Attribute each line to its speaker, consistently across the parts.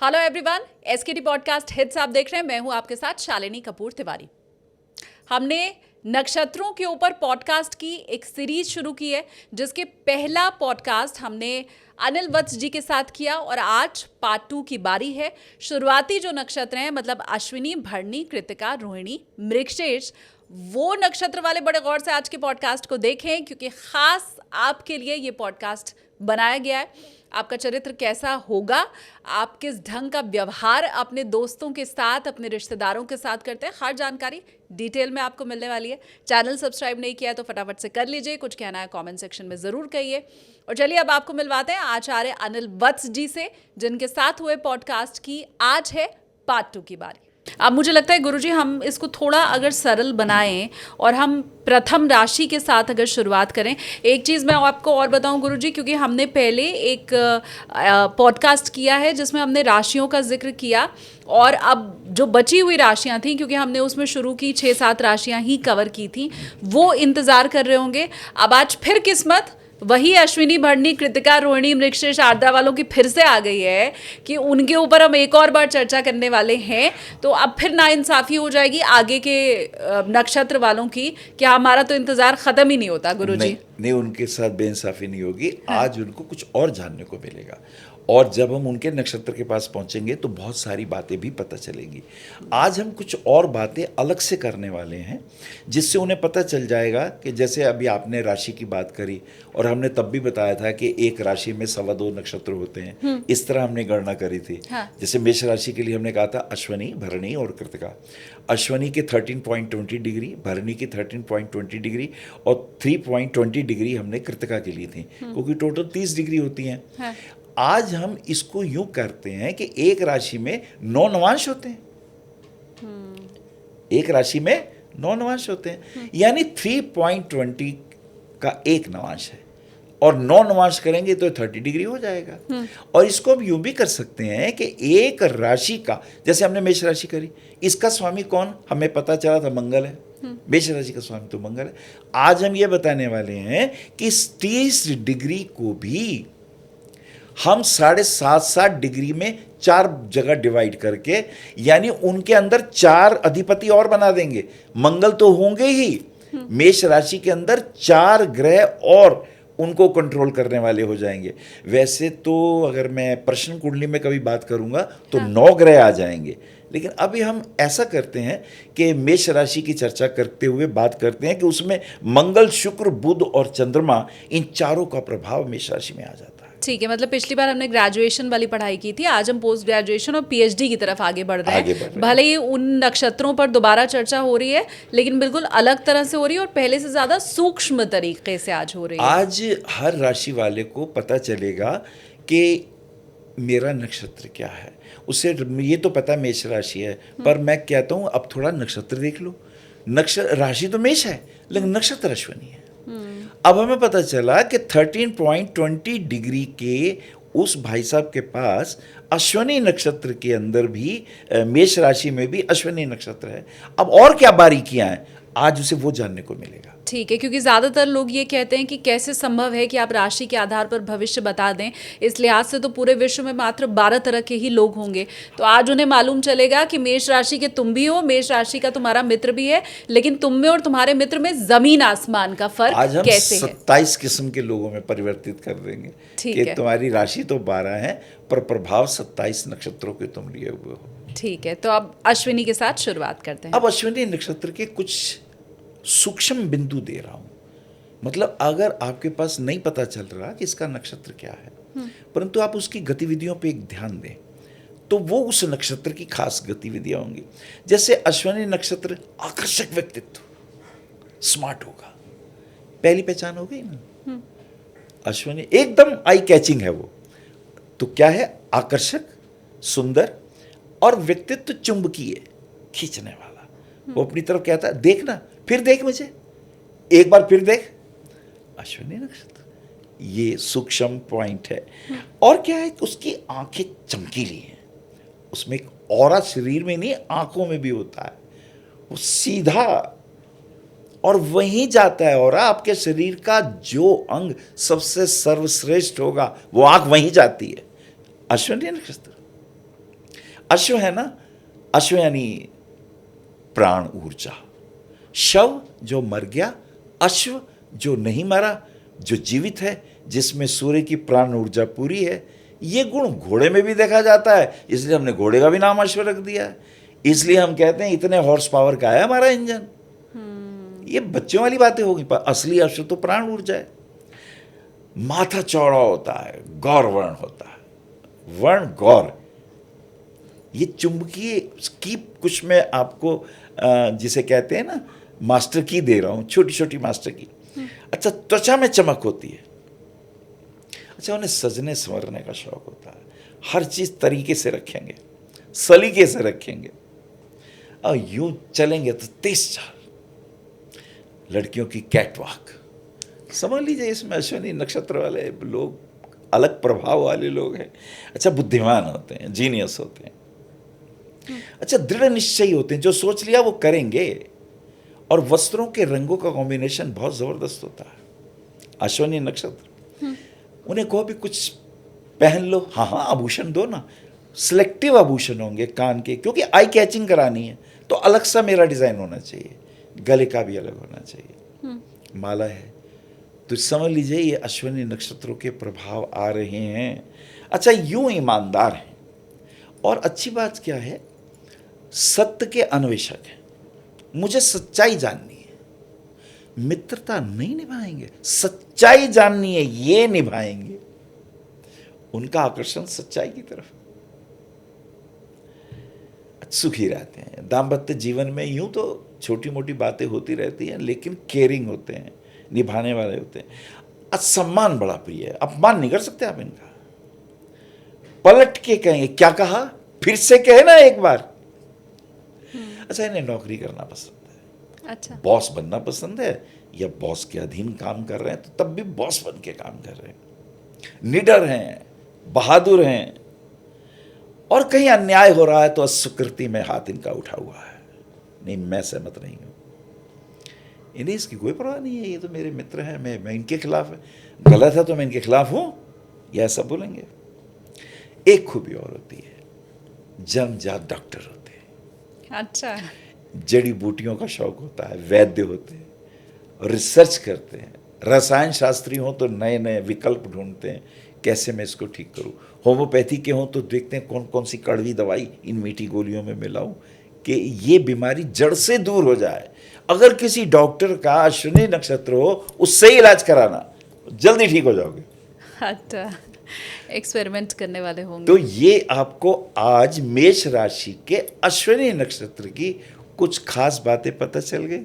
Speaker 1: Hello everyone, एसकेटी podcast hits आप देख रहे हैं। मैं हूं आपके साथ शालिनी कपूर तिवारी। हमने नक्षत्रों के ऊपर पॉडकास्ट की एक सीरीज शुरू की है, जिसके पहला पॉडकास्ट हमने अनिल वत्स जी के साथ किया और आज पार्ट 2 की बारी है। शुरुआती जो नक्षत्र हैं, मतलब अश्विनी, भरणी, कृतिका, रोहिणी, मृगशीर्ष, वो नक्षत्र वाले बड़े गौर से आज के पॉडकास्ट को देखें, क्योंकि खास आपके लिए ये पॉडकास्ट बनाया गया है। आपका चरित्र कैसा होगा, आप किस ढंग का व्यवहार अपने दोस्तों के साथ, अपने रिश्तेदारों के साथ करते हैं, हर जानकारी डिटेल में आपको मिलने वाली है। चैनल सब्सक्राइब नहीं किया है तो फटाफट से कर लीजिए। कुछ कहना है कमेंट सेक्शन में ज़रूर कहिए। और चलिए अब आपको मिलवाते हैं आचार्य अनिल वत्स जी से, जिनके साथ हुए पॉडकास्ट की आज है पार्ट 2 की बारी। अब मुझे लगता है गुरुजी, हम इसको थोड़ा अगर सरल बनाएं और हम प्रथम राशि के साथ अगर शुरुआत करें। एक चीज़ मैं आपको और बताऊं गुरुजी, क्योंकि हमने पहले एक पॉडकास्ट किया है जिसमें हमने राशियों का जिक्र किया, और अब जो बची हुई राशियां थी, क्योंकि हमने उसमें शुरू की 6-7 राशियां ही कवर की थी, वो इंतज़ार कर रहे होंगे। अब आज फिर किस्मत वही अश्विनी, भरणी, कृतिका, रोहिणी, मृगशीर्ष, आर्द्रा वालों की फिर से आ गई है कि उनके ऊपर हम एक और बार चर्चा करने वाले हैं। तो अब फिर नाइंसाफ़ी हो जाएगी आगे के नक्षत्र वालों की, कि हमारा तो इंतज़ार ख़त्म ही नहीं होता गुरुजी।
Speaker 2: नहीं, उनके साथ बेइंसाफी नहीं होगी। हाँ। आज उनको कुछ और जानने को मिलेगा, और जब हम उनके नक्षत्र के पास पहुंचेंगे तो बहुत सारी बातें भी पता चलेंगी। आज हम कुछ और बातें अलग से करने वाले हैं, जिससे उन्हें पता चल जाएगा कि जैसे अभी आपने राशि की बात करी, और हमने तब भी बताया था कि एक राशि में 2.25 नक्षत्र होते हैं। इस तरह हमने गणना करी थी। हाँ। जैसे मेष राशि के लिए हमने कहा था अश्विनी, भरणी और कृतिका। अश्विनी के 13.20 डिग्री, भरणी की 13.20 डिग्री और 3.20 डिग्री हमने कृतिका के लिए थी, क्योंकि टोटल 30 डिग्री होती हैं। हाँ। आज हम इसको यूं करते हैं कि एक राशि में 9 नवांश होते हैं। एक राशि में 9 नवांश होते हैं, यानी 3.20 का एक नवांश है, और 9 नवांश करेंगे तो 30 डिग्री हो जाएगा। और इसको हम यूं भी कर सकते हैं कि एक राशि का, जैसे हमने मेष राशि करी, इसका स्वामी कौन, हमें पता चला था मंगल है। मेष राशि का स्वामी तो मंगल है। आज हम ये बताने वाले हैं कि 30 डिग्री को भी हम 7.5 डिग्री में 4 जगह डिवाइड करके, यानी उनके अंदर 4 अधिपति और बना देंगे। मंगल तो होंगे ही, मेष राशि के अंदर 4 ग्रह और उनको कंट्रोल करने वाले हो जाएंगे। वैसे तो अगर मैं प्रश्न कुंडली में कभी बात करूंगा तो 9 ग्रह आ जाएंगे, लेकिन अभी हम ऐसा करते हैं कि मेष राशि की चर्चा करते हुए बात करते हैं कि उसमें मंगल, शुक्र, बुध और चंद्रमा, इन चारों का प्रभाव मेष राशि में आ जाता है।
Speaker 1: ठीक है, मतलब पिछली बार हमने ग्रेजुएशन वाली पढ़ाई की थी, आज हम पोस्ट ग्रेजुएशन और पीएचडी की तरफ आगे बढ़ रहे हैं। भले ही उन नक्षत्रों पर दोबारा चर्चा हो रही है, लेकिन बिल्कुल अलग तरह से हो रही है और पहले से ज़्यादा सूक्ष्म तरीके से आज हो रही है।
Speaker 2: आज हर राशि वाले को पता चलेगा कि मेरा नक्षत्र क्या है। उससे ये तो पता मेष राशि है, पर मैं कहता हूँ अब थोड़ा नक्षत्र देख लो। नक्षत्र, राशि तो मेष है लेकिन नक्षत्र अश्विनी है। अब हमें पता चला कि 13.20 डिग्री के उस भाई साहब के पास अश्विनी नक्षत्र के अंदर भी, मेष राशि में भी अश्विनी नक्षत्र है। अब और क्या बारीकियां हैं, आज उसे वो जानने को मिलेगा।
Speaker 1: ठीक है, क्योंकि ज़्यादातर लोग ये कहते हैं कि कैसे संभव है कि आप राशि के आधार पर भविष्य बता दें। इस लिहाज से तो पूरे विश्व में मात्र 12 तरह के ही लोग होंगे। तो आज उन्हें मालूम चलेगा कि मेष राशि के तुम भी हो, मेष राशि का तुम्हारा मित्र भी है, लेकिन तुम में और तुम्हारे मित्र में जमीन आसमान का फर्क
Speaker 2: आज हम
Speaker 1: कैसे है।
Speaker 2: 27 किस्म के लोगों में परिवर्तित कर देंगे कि तुम्हारी राशि तो 12 है, पर प्रभाव 27 नक्षत्रों के तुम लिए हुए हो।
Speaker 1: ठीक है, तो अब अश्विनी के साथ शुरुआत करते हैं।
Speaker 2: अब अश्विनी नक्षत्र के कुछ सूक्ष्म बिंदु दे रहा हूं। मतलब अगर आपके पास नहीं पता चल रहा कि इसका नक्षत्र क्या है, परंतु आप उसकी गतिविधियों पे एक ध्यान दें, तो वो उस नक्षत्र की खास गतिविधियां होंगी। जैसे अश्विनी नक्षत्र आकर्षक व्यक्तित्व, स्मार्ट होगा, पहली पहचान हो गई ना। अश्विनी एकदम आई कैचिंग है वो। तो क्या है, आकर्षक, सुंदर, और व्यक्तित्व चुंबकीय, खींचने वाला। वो अपनी तरफ कहता है देखना, फिर देख मुझे, एक बार फिर देख। अश्विनी नक्षत्र ये सूक्ष्म पॉइंट है। और क्या है, उसकी आंखें चमकीली हैं, उसमें एक ऑरा शरीर में नहीं, आंखों में भी होता है। वो सीधा और वहीं जाता है, और आपके शरीर का जो अंग सबसे सर्वश्रेष्ठ होगा वो आंख वहीं जाती है। अश्विनी नक्षत्र अश्व है ना, अश्व यानी प्राण ऊर्जा, शव जो मर गया, अश्व जो नहीं मरा, जो जीवित है, जिसमें सूर्य की प्राण ऊर्जा पूरी है। ये गुण घोड़े में भी देखा जाता है, इसलिए हमने घोड़े का भी नाम अश्व रख दिया है। इसलिए हम कहते हैं इतने हॉर्स पावर का है हमारा इंजन। ये बच्चों वाली बातें होगी, पर असली अश्व तो प्राण ऊर्जा है। माथा चौड़ा होता है, गौर वर्ण होता है, वर्ण गौर। ये चुंबकीय की कुछ मैं आपको जिसे कहते हैं ना मास्टर की दे रहा हूं, छोटी छोटी मास्टर की। अच्छा, त्वचा में चमक होती है। अच्छा, उन्हें सजने संवरने का शौक होता है, हर चीज तरीके से रखेंगे, सलीके से रखेंगे, और यूं चलेंगे तो तेज चाल। लड़कियों की कैटवॉक समझ लीजिए, इसमें अश्विनी नक्षत्र वाले लोग अलग प्रभाव वाले लोग हैं। अच्छा, बुद्धिमान होते हैं, जीनियस होते हैं। अच्छा, दृढ़ निश्चयी होते हैं, जो सोच लिया वो करेंगे। और वस्त्रों के रंगों का कॉम्बिनेशन बहुत जबरदस्त होता है। अश्विनी नक्षत्र, उन्हें कहो भी कुछ पहन लो, हाँ आभूषण दो ना, सिलेक्टिव आभूषण होंगे कान के, क्योंकि आई कैचिंग करानी है तो अलग सा मेरा डिजाइन होना चाहिए, गले का भी अलग होना चाहिए, माला है तो समझ लीजिए ये अश्विनी नक्षत्रों के प्रभाव आ रहे हैं। अच्छा, यूं ईमानदार हैं, और अच्छी बात क्या है, सत्य के अन्वेषक हैं। मुझे सच्चाई जाननी है, मित्रता नहीं निभाएंगे, सच्चाई जाननी है ये निभाएंगे। उनका आकर्षण सच्चाई की तरफ। सुखी रहते हैं दाम्पत्य जीवन में। यूं तो छोटी मोटी बातें होती रहती हैं, लेकिन केयरिंग होते हैं, निभाने वाले होते हैं। सम्मान बड़ा प्रिय है, अपमान नहीं कर सकते आप इनका। पलट के कहेंगे, क्या कहा, फिर से कहे ना एक बार। अच्छा, इन्हें नौकरी करना पसंद है।
Speaker 1: अच्छा,
Speaker 2: बॉस बनना पसंद है, या बॉस के अधीन काम कर रहे हैं तो तब भी बॉस बन के काम कर रहे हैं। निडर हैं, बहादुर हैं, और कहीं अन्याय हो रहा है तो अस्वीकृति में हाथ इनका उठा हुआ है, नहीं मैं सहमत नहीं हूं। इन्हें इसकी कोई परवाह नहीं है, ये तो मेरे मित्र हैं, मैं इनके खिलाफ है, गलत है तो मैं इनके खिलाफ हूं, यह ऐसा बोलेंगे। एक खूबी और होती है, जन्मजात डॉक्टर होते हैं।
Speaker 1: अच्छा,
Speaker 2: जड़ी बूटियों का शौक होता है, वैद्य होते हैं, रिसर्च करते हैं। रसायन शास्त्री हों तो नए नए विकल्प ढूंढते हैं, कैसे मैं इसको ठीक करूं। होम्योपैथी के हों तो देखते हैं कौन कौन सी कड़वी दवाई इन मीठी गोलियों में मिलाऊं कि ये बीमारी जड़ से दूर हो जाए। अगर किसी डॉक्टर का अश्विनी नक्षत्र हो, उससे ही इलाज कराना, जल्दी ठीक हो जाओगे।
Speaker 1: अच्छा, एक्सपेरिमेंट करने वाले होंगे।
Speaker 2: तो ये आपको आज मेष राशि के अश्विनी नक्षत्र की कुछ खास बातें पता चल गई।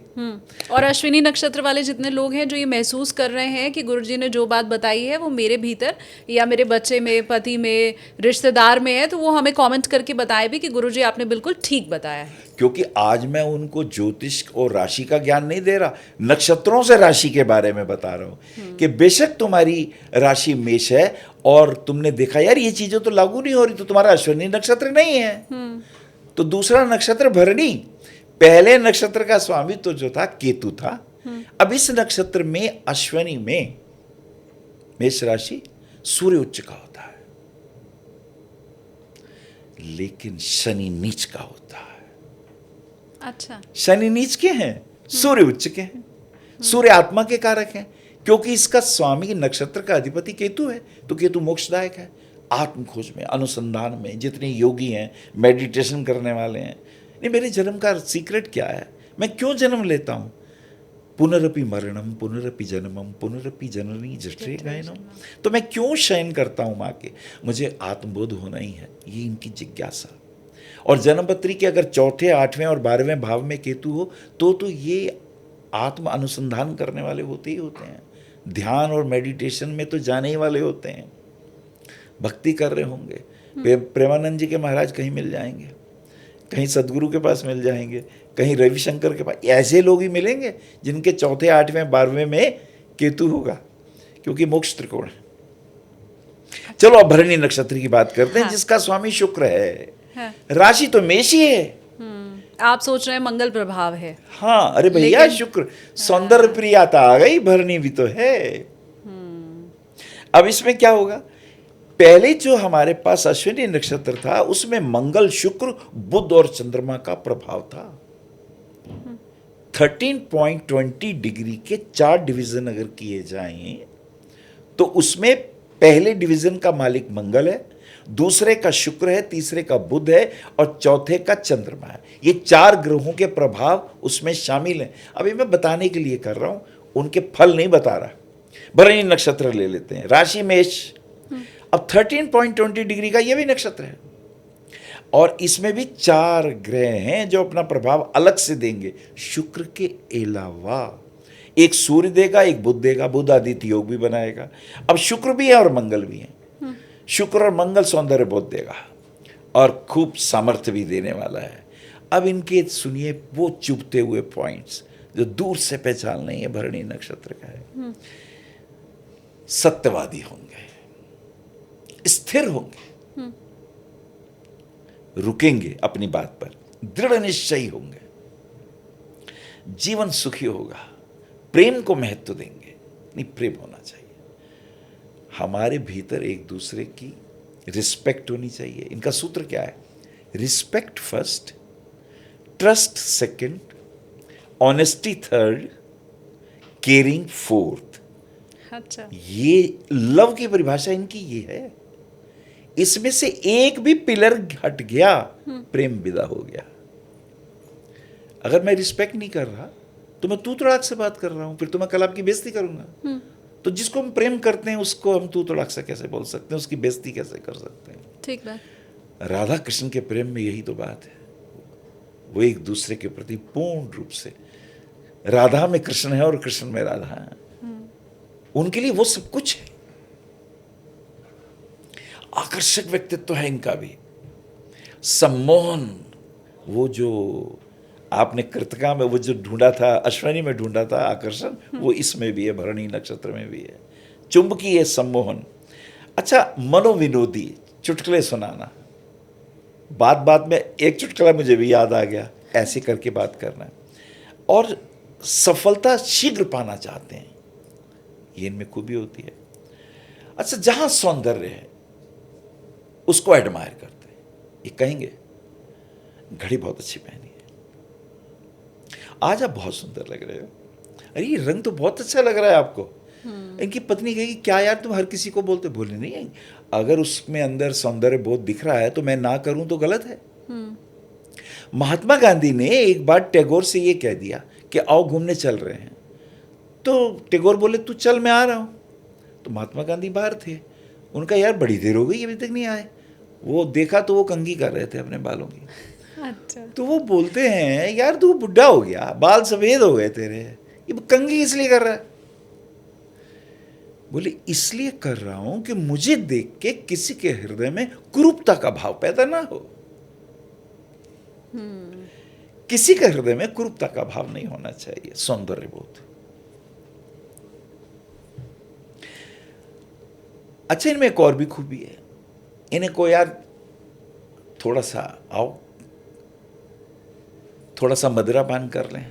Speaker 1: और अश्विनी नक्षत्र वाले जितने लोग हैं जो ये महसूस कर रहे हैं कि गुरुजी ने जो बात बताई है वो मेरे भीतर या मेरे बच्चे में, पति में, रिश्तेदार में है, तो वो हमें कमेंट करके बताए भी कि गुरुजी आपने बिल्कुल ठीक बताया है।
Speaker 2: क्योंकि आज मैं उनको ज्योतिष और राशि का ज्ञान नहीं दे रहा, नक्षत्रों से राशि के बारे में बता रहा हूं कि बेशक तुम्हारी राशि मेष है और तुमने देखा यार ये चीजें तो लागू नहीं हो रही, तो तुम्हारा अश्विनी नक्षत्र नहीं है। तो दूसरा नक्षत्र भरणी, पहले नक्षत्र का स्वामी तो जो था केतु था। अब इस नक्षत्र में अश्विनी में मेष राशि सूर्य उच्च का होता है, लेकिन शनि नीच का होता है।
Speaker 1: अच्छा,
Speaker 2: शनि नीच के हैं, सूर्य उच्च के हैं। सूर्य आत्मा के कारक हैं, क्योंकि इसका स्वामी नक्षत्र का अधिपति केतु है, तो केतु मोक्षदायक है। आत्म खोज में, अनुसंधान में जितने योगी हैं, मेडिटेशन करने वाले हैं, नहीं मेरे जन्म का सीक्रेट क्या है, मैं क्यों जन्म लेता हूं। पुनरपि मरणम पुनरपि जन्मम पुनरपि जननी जठरे गायनम, तो मैं क्यों शयन करता हूं मां के, मुझे आत्मबोध होना ही है, ये इनकी जिज्ञासा। और जन्मपत्री के अगर चौथे, आठवें और 12वें भाव में केतु हो तो ये आत्म अनुसंधान करने वाले होते ही होते हैं, ध्यान और मेडिटेशन में तो जाने ही वाले होते हैं, भक्ति कर रहे होंगे। प्रेमानंद जी के महाराज कहीं मिल जाएंगे, कहीं सदगुरु के पास मिल जाएंगे, कहीं रविशंकर के पास, ऐसे लोग ही मिलेंगे जिनके चौथे, आठवें, 12वें में केतु होगा, क्योंकि मोक्ष त्रिकोण है। चलो अब भरणी नक्षत्र की बात करते हैं, जिसका स्वामी शुक्र है। राशि तो मेष ही है।
Speaker 1: आप सोच रहे हैं मंगल प्रभाव है।
Speaker 2: हाँ, अरे भैया शुक्र, सौंदर्य प्रियता आ गई, भरणी भी तो है। अब इसमें क्या होगा, पहले जो हमारे पास अश्विनी नक्षत्र था उसमें मंगल, शुक्र, बुध और चंद्रमा का प्रभाव था। 13.20 डिग्री के 4 डिवीजन अगर किए जाएं तो उसमें पहले डिवीजन का मालिक मंगल है, दूसरे का शुक्र है, तीसरे का बुध है और चौथे का चंद्रमा है। ये 4 ग्रहों के प्रभाव उसमें शामिल हैं। अभी मैं बताने के लिए कर रहा हूं, उनके फल नहीं बता रहा। भरणी नक्षत्र ले लेते हैं, राशि मेष। अब 13.20 डिग्री का ये भी नक्षत्र है और इसमें भी 4 ग्रह हैं जो अपना प्रभाव अलग से देंगे। शुक्र के अलावा एक सूर्य देगा, एक बुध देगा, बुध आदित्य योग भी बनाएगा। अब शुक्र भी है और मंगल भी है। शुक्र और मंगल सौंदर्य बोध देगा और खूब सामर्थ्य भी देने वाला है। अब इनके सुनिए वो चुभते हुए पॉइंट्स जो दूर से पहचानने ये भरणी नक्षत्र का है। सत्यवादी होंगे, स्थिर होंगे, रुकेंगे अपनी बात पर, दृढ़ निश्चयी होंगे, जीवन सुखी होगा, प्रेम को महत्व देंगे। नहीं, प्रेम होना चाहिए। हमारे भीतर एक दूसरे की रिस्पेक्ट होनी चाहिए। इनका सूत्र क्या है? Respect first, trust second, honesty third, caring fourth.
Speaker 1: अच्छा,
Speaker 2: ये लव की परिभाषा इनकी ये है। इसमें से एक भी पिलर हट गया, प्रेम विदा हो गया। अगर मैं रिस्पेक्ट नहीं कर रहा तो मैं तू तड़ाक से बात कर रहा हूं, फिर तो मैं कल आपकी बेइज्जती करूंगा। तो जिसको हम प्रेम करते हैं उसको हम तू तड़ाक से कैसे बोल सकते हैं, उसकी बेइज्जती कैसे कर सकते हैं?
Speaker 1: ठीक बात।
Speaker 2: राधा कृष्ण के प्रेम में यही तो बात है। वो एक दूसरे के प्रति पूर्ण रूप से, राधा में कृष्ण है और कृष्ण में राधा है, उनके लिए वो सब कुछ है। आकर्षक व्यक्तित्व है इनका भी, सम्मोहन। वो जो आपने कृतिका में वो जो ढूंढा था, अश्विनी में ढूंढा था आकर्षण, वो इसमें भी है, भरणी नक्षत्र में भी है। चुंबकीय सम्मोहन। अच्छा, मनोविनोदी, चुटकुले सुनाना, बात बात में एक चुटकुला मुझे भी याद आ गया, ऐसे करके बात करना, और सफलता शीघ्र पाना चाहते हैं, ये इनमें खूबी होती है। अच्छा, जहां सौंदर्य है उसको एडमायर करते हैं। ये कहेंगे घड़ी बहुत अच्छी पहनी है, आज आप बहुत सुंदर लग रहे हो, अरे ये रंग तो बहुत अच्छा लग रहा है आपको। इनकी पत्नी कहेगी क्या यार तुम हर किसी को बोलते? बोले नहीं, अगर उसमें अंदर सौंदर्य बहुत दिख रहा है तो मैं ना करूं तो गलत है। महात्मा गांधी ने एक बार टैगोर से ये कह दिया कि आओ घूमने चल रहे हैं, तो टैगोर बोले तू चल मैं आ रहा हूं। तो महात्मा गांधी बाहर थे, उनका यार बड़ी देर हो गई अभी तक नहीं आए। वो देखा तो वो कंघी कर रहे थे अपने बालों की।
Speaker 1: अच्छा,
Speaker 2: तो वो बोलते हैं यार तू बुढ़ा हो गया, बाल सफेद हो गए तेरे, ये कंघी इसलिए कर रहा है? बोले इसलिए कर रहा हूं कि मुझे देख के किसी के हृदय में कुरूपता का भाव पैदा ना हो। किसी के हृदय में कुरूपता का भाव नहीं होना चाहिए, सौंदर्य बोध। अच्छा, इनमें एक और भी खूबी है, इन्हें को यार थोड़ा सा आओ, थोड़ा सा मदिरा पान कर लें,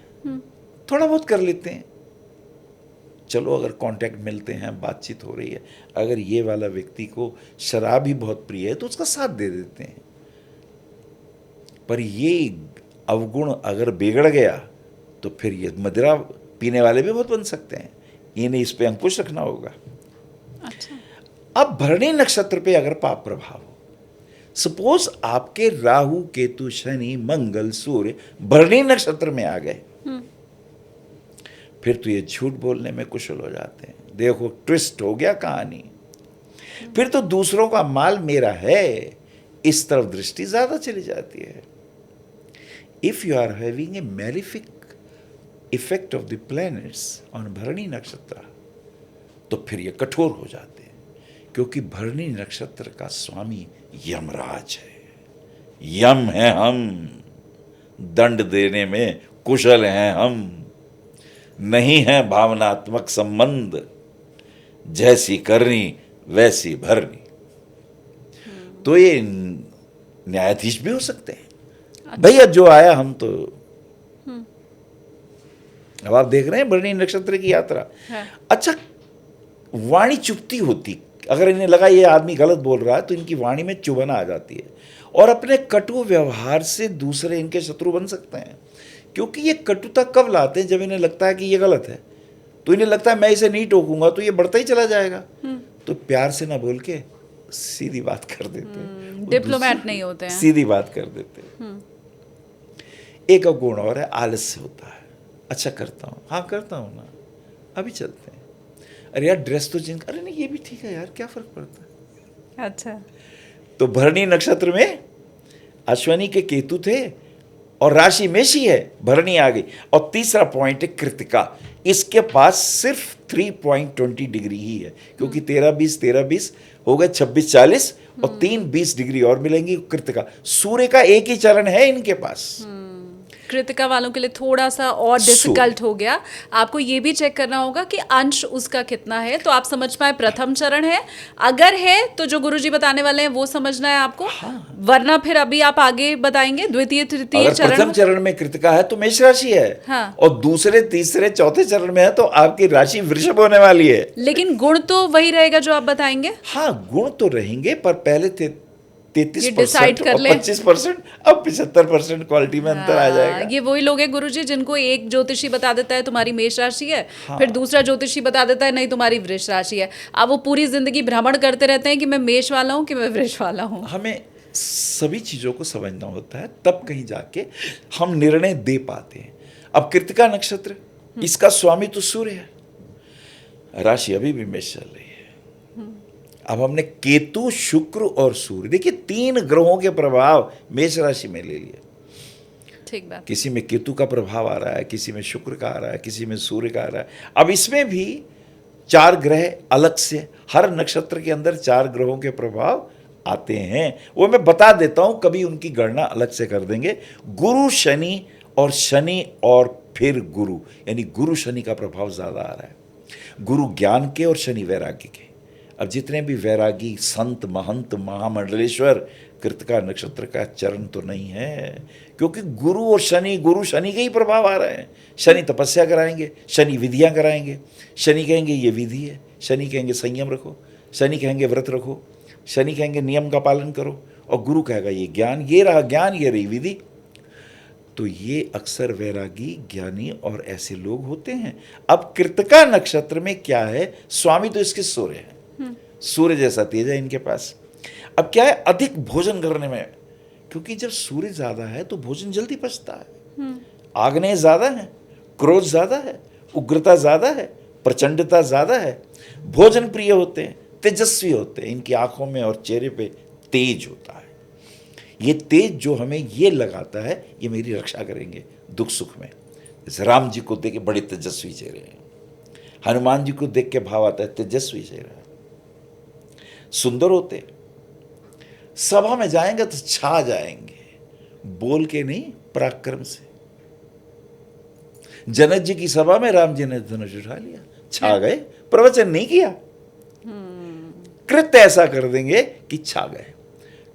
Speaker 2: थोड़ा बहुत कर लेते हैं, चलो अगर कांटेक्ट मिलते हैं, बातचीत हो रही है, अगर ये वाला व्यक्ति को शराब ही बहुत प्रिय है तो उसका साथ दे देते हैं। पर ये अवगुण अगर बिगड़ गया तो फिर ये मदिरा पीने वाले भी बहुत बन सकते हैं। इन्हें इस पे अंकुश रखना होगा।
Speaker 1: अच्छा,
Speaker 2: अब भरणी नक्षत्र पे अगर पाप प्रभाव हो, सपोज आपके राहु केतु शनि मंगल सूर्य भरणी नक्षत्र में आ गए, फिर तो ये झूठ बोलने में कुशल हो जाते हैं। देखो ट्विस्ट हो गया कहानी, फिर तो दूसरों का माल मेरा है, इस तरफ दृष्टि ज्यादा चली जाती है। If you are having a malefic effect of the planets on Bharani nakshatra, तो फिर ये कठोर हो जाते हैं, क्योंकि भरणी नक्षत्र का स्वामी यमराज है। यम है हम, दंड देने में कुशल हैं हम, नहीं है भावनात्मक संबंध, जैसी करनी वैसी भरनी। तो ये न्यायाधीश भी हो सकते हैं। भैया जो आया हम तो, अब आप देख रहे हैं भरणी नक्षत्र की यात्रा।
Speaker 1: हाँ।
Speaker 2: अच्छा, वाणी चुपती होती अगर इन्हें लगा ये आदमी गलत बोल रहा है तो इनकी वाणी में चुभन आ जाती है और अपने कटु व्यवहार से दूसरे इनके शत्रु बन सकते हैं। क्योंकि ये कटुता कब लाते हैं? जब इन्हें लगता है कि ये गलत है, तो इन्हें लगता है मैं इसे नहीं टोकूंगा तो ये बढ़ता ही चला जाएगा, तो प्यार से ना बोल के सीधी बात कर देते हैं।
Speaker 1: डिप्लोमेट नहीं होते हैं,
Speaker 2: सीधी बात कर देते हैं। एक गुण और है, आलस्य होता है। अच्छा करता हूँ, हाँ करता हूँ ना, अभी चलते हैं। अरे यार ड्रेस तो चेंज, अरे नहीं ये भी ठीक है यार, क्या फर्क पड़ता है।
Speaker 1: अच्छा,
Speaker 2: तो भरणी नक्षत्र में अश्वनी के केतु थे और राशि मेषी है, भरणी आ गई। और तीसरा पॉइंट है कृतिका, इसके पास सिर्फ 3.20 डिग्री ही है, क्योंकि 13-20 हो गए 26-40 और 3-20 डिग्री और मिलेंगी कृतिका। सूर्य का एक ही चरण है इनके पास।
Speaker 1: कृतिका वालों के लिए थोड़ा सा और डिफिकल्ट हो गया। आपको ये भी चेक करना होगा कि अंश उसका कितना है, तो आप समझ पाए प्रथम चरण है। अगर है तो जो गुरुजी बताने वाले हैं वो समझना है आपको। हाँ। वरना फिर अभी आप आगे बताएंगे द्वितीय तृतीय चरण।
Speaker 2: प्रथम चरण में कृतिका है तो मेष राशि है।
Speaker 1: हाँ।
Speaker 2: और दूसरे तीसरे चौथे चरण में है तो आपकी राशि वृषभ होने वाली है। लेकिन
Speaker 1: गुण तो वही रहेगा जो आप बताएंगे।
Speaker 2: हाँ गुण तो रहेंगे, पर पहले थे 33%
Speaker 1: कर
Speaker 2: और 25%, अब 75% क्वालिटी में अंतर आ जाएगा।
Speaker 1: ये वही लोग हैं गुरुजी जिनको एक ज्योतिषी बता देता है तुम्हारी मेष राशि है, फिर दूसरा ज्योतिषी बता देता है नहीं तुम्हारी वृष राशि है। अब वो पूरी जिंदगी भ्रमण करते रहते हैं कि मैं मेष वाला हूँ कि मैं वृष वाला हूँ।
Speaker 2: हमें सभी चीजों को समझना होता है, तब कहीं जाके हम निर्णय दे पाते हैं। अब कृतिका नक्षत्र, इसका स्वामी तो सूर्य है, राशि अभी भी मेष चल रही है। अब हमने केतु, शुक्र और सूर्य, देखिए 3 ग्रहों के प्रभाव मेष राशि में ले लिए।
Speaker 1: ठीक बात।
Speaker 2: किसी में केतु का प्रभाव आ रहा है, किसी में शुक्र का आ रहा है, किसी में सूर्य का आ रहा है। अब इसमें भी 4 ग्रह अलग से, हर नक्षत्र के अंदर 4 ग्रहों के प्रभाव आते हैं। वो मैं बता देता हूं, कभी उनकी गणना अलग से कर देंगे। गुरु शनि और फिर गुरु, यानी गुरु शनि का प्रभाव ज्यादा आ रहा है। गुरु ज्ञान के और शनि वैराग्य के। अब जितने भी वैरागी संत महंत महामंडलेश्वर कृतिका नक्षत्र का चरण तो नहीं है, क्योंकि गुरु शनि के ही प्रभाव आ रहे हैं। शनि तपस्या कराएंगे, शनि विधियां कराएंगे, शनि कहेंगे ये विधि है, शनि कहेंगे संयम रखो, शनि कहेंगे व्रत रखो, शनि कहेंगे नियम का पालन करो, और गुरु कहेगा ये ज्ञान, ये रहा ज्ञान, ये रही विधि। तो ये अक्सर वैरागी, ज्ञानी और ऐसे लोग होते हैं। अब कृतिका नक्षत्र में क्या है, स्वामी तो इसके सूर्य है, सूर्य जैसा तेज है इनके पास। अब क्या है, अधिक भोजन करने में, क्योंकि जब सूर्य ज्यादा है तो भोजन जल्दी पचता है। आग्नेय ज्यादा है, क्रोध ज्यादा है, उग्रता ज्यादा है, प्रचंडता ज्यादा है, भोजन प्रिय होते हैं, तेजस्वी होते हैं, इनकी आंखों में और चेहरे पे तेज होता है। ये तेज जो हमें ये लगाता है, ये मेरी रक्षा करेंगे दुख सुख में। जैसे राम जी को देख के बड़े तेजस्वी चेहरे हैं, हनुमान जी को देख के भाव आता है तेजस्वी चेहरा, सुंदर होते, सभा में जाएंगे तो छा जाएंगे, बोल के नहीं पराक्रम से। जनक जी की सभा में राम जी ने धनुष उठा लिया, छा गए, प्रवचन नहीं किया, कृत्य ऐसा कर देंगे कि छा गए।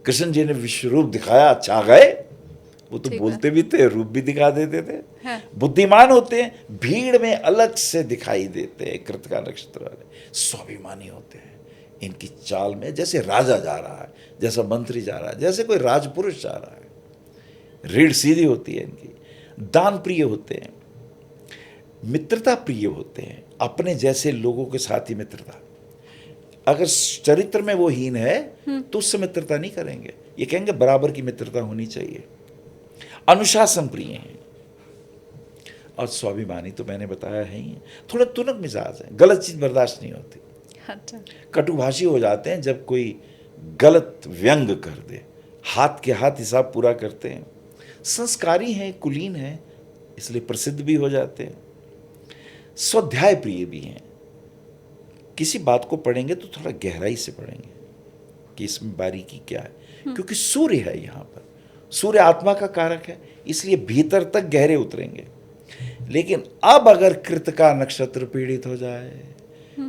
Speaker 2: कृष्ण जी ने विश्व रूप दिखाया, छा गए। वो तो बोलते भी थे, रूप भी दिखा देते थे। हाँ। बुद्धिमान होते हैं, भीड़ में अलग से दिखाई देते हैं। कृतिका नक्षत्र वाले स्वाभिमानी होते हैं, इनकी चाल में जैसे राजा जा रहा है, जैसा मंत्री जा रहा है, जैसे कोई राजपुरुष जा रहा है। रीढ़ सीधी होती है इनकी, दान प्रिय होते हैं, मित्रता प्रिय होते हैं, अपने जैसे लोगों के साथ ही मित्रता। अगर चरित्र में वो हीन है तो उससे मित्रता नहीं करेंगे, ये कहेंगे बराबर की मित्रता होनी चाहिए। अनुशासन प्रिय हैं और स्वाभिमानी तो मैंने बताया है ही, थोड़ा तुनक मिजाज है, गलत चीज बर्दाश्त नहीं होती। अच्छा। कटुभाषी हो जाते हैं जब कोई गलत व्यंग कर दे, हाथ के हाथ हिसाब पूरा करते हैं। संस्कारी हैं, कुलीन हैं, इसलिए प्रसिद्ध भी हो जाते हैं। स्वाध्याय प्रिय भी हैं, किसी बात को पढ़ेंगे तो थोड़ा गहराई से पढ़ेंगे कि इसमें बारीकी क्या है, क्योंकि सूर्य है यहाँ पर, सूर्य आत्मा का कारक है, इसलिए भीतर तक गहरे उतरेंगे। लेकिन अब अगर कृतिका नक्षत्र पीड़ित हो जाए,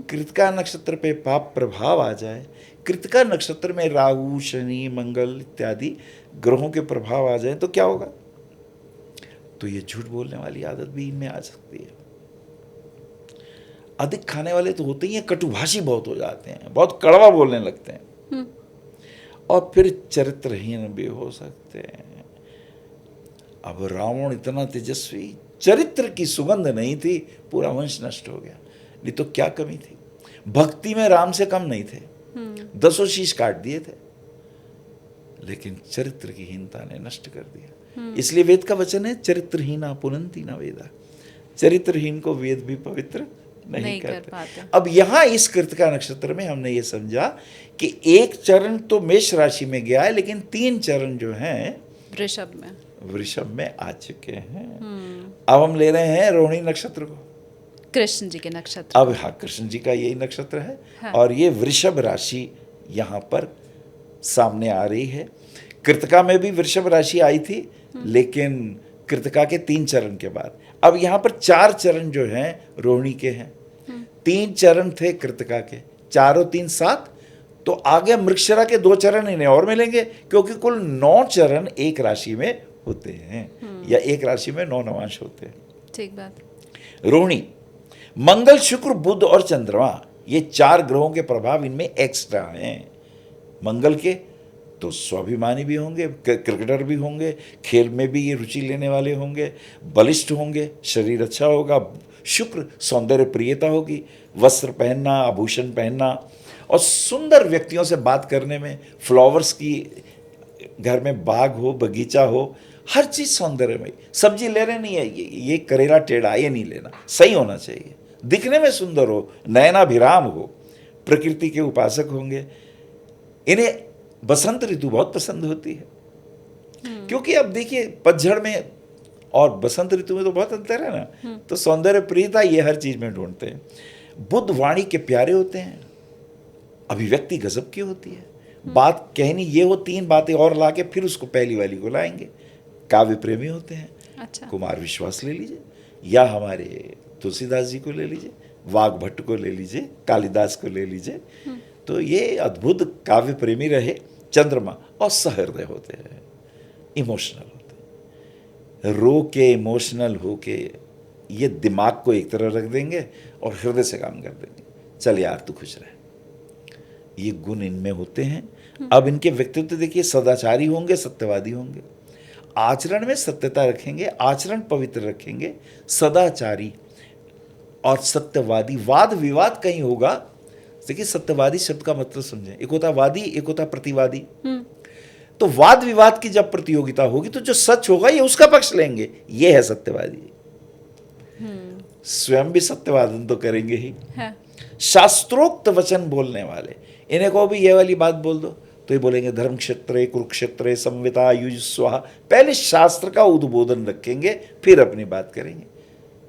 Speaker 2: कृतिका नक्षत्र पे पाप प्रभाव आ जाए, कृतिका नक्षत्र में राहु शनि मंगल इत्यादि ग्रहों के प्रभाव आ जाए, तो क्या होगा? तो ये झूठ बोलने वाली आदत भी इनमें आ सकती है। अधिक खाने वाले तो होते ही हैं, कटुभाषी बहुत हो जाते हैं, बहुत कड़वा बोलने लगते हैं, और फिर चरित्रहीन भी हो सकते हैं। अब रावण इतना तेजस्वी, चरित्र की सुगंध नहीं थी, पूरा वंश नष्ट हो गया। नहीं तो क्या कमी थी, भक्ति में राम से कम नहीं थे, 10 शीश काट दिए थे, लेकिन चरित्र की हीनता ने नष्ट कर दिया। इसलिए वेद का वचन है, चरित्रहीना पुनंति न वेदा, चरित्रहीन को वेद भी पवित्र नहीं करते। अब यहाँ इस कृतिका नक्षत्र में हमने ये समझा कि एक चरण तो मेष राशि में गया है, लेकिन 3 चरण जो हैं वृषभ में आ चुके हैं। अब हम ले रहे हैं रोहिणी नक्षत्र को,
Speaker 1: कृष्ण जी के नक्षत्र।
Speaker 2: अब हाँ, कृष्ण जी का यही नक्षत्र है। हाँ। और ये वृषभ राशि यहाँ पर सामने आ रही है। कृतिका में भी वृषभ राशि आई थी, लेकिन कृतिका के 3 चरण के बाद अब यहाँ पर 4 चरण जो हैं रोहिणी के हैं। 3 चरण थे कृतिका के, 4 और 3 7, तो आगे मृगशिरा के 2 चरण इन्हें और मिलेंगे, क्योंकि कुल 9 चरण एक राशि में होते हैं, या एक राशि में 9 नवांश होते हैं।
Speaker 1: ठीक बात।
Speaker 2: रोहिणी, मंगल, शुक्र, बुध और चंद्रमा, ये 4 ग्रहों के प्रभाव इनमें एक्स्ट्रा हैं। मंगल के तो स्वाभिमानी भी होंगे, क्रिकेटर भी होंगे, खेल में भी ये रुचि लेने वाले होंगे, बलिष्ठ होंगे, शरीर अच्छा होगा। शुक्र, सौंदर्य प्रियता होगी, वस्त्र पहनना, आभूषण पहनना, और सुंदर व्यक्तियों से बात करने में, फ्लावर्स की, घर में बाग हो, बगीचा हो, हर चीज़ सौंदर्य में। सब्जी ले रहे नहीं है, ये करेला टेढ़ा ये नहीं लेना, सही होना चाहिए, दिखने में सुंदर हो, नयनाभिराम हो, प्रकृति के उपासक होंगे। इन्हें बसंत ऋतु बहुत पसंद होती है, क्योंकि अब देखिए पतझड़ में और बसंत ऋतु में तो बहुत अंतर है ना, तो सौंदर्य प्रियता ये हर चीज में ढूंढते हैं। बुध वाणी के प्यारे होते हैं, अभिव्यक्ति गजब की होती है, बात कहनी ये हो, 3 बातें और लाके फिर उसको पहली वाली को लाएंगे। काव्य प्रेमी होते हैं।
Speaker 1: अच्छा।
Speaker 2: कुमार विश्वास ले लीजिए, या हमारे तुलसीदास जी को ले लीजिए, वाघ भट्ट को ले लीजिए, कालिदास को ले लीजिए, तो ये अद्भुत काव्य प्रेमी रहे। चंद्रमा, और सहृदय होते हैं, इमोशनल होते हैं, रो के इमोशनल हो के ये दिमाग को एक तरह रख देंगे और हृदय से काम कर देंगे, चल यार तू खुश रहे। ये गुण इनमें होते हैं। अब इनके व्यक्तित्व देखिए, सदाचारी होंगे, सत्यवादी होंगे, आचरण में सत्यता रखेंगे, आचरण पवित्र रखेंगे, सदाचारी और सत्यवादी। वाद विवाद कहीं होगा, देखिए सत्यवादी शब्द का मतलब समझें, एक होता वादी, एक होता प्रतिवादी। तो वाद विवाद की जब प्रतियोगिता होगी तो जो सच होगा ये उसका पक्ष लेंगे, ये है सत्यवादी। स्वयं भी सत्यवादन तो करेंगे ही। हाँ। शास्त्रोक्त वचन बोलने वाले, इन्हें को भी ये वाली बात बोल दो तो ये बोलेंगे धर्म क्षेत्रे कुरुक्षेत्रे संविता युज स्वाहा। पहले शास्त्र का उद्बोधन रखेंगे, फिर अपनी बात करेंगे।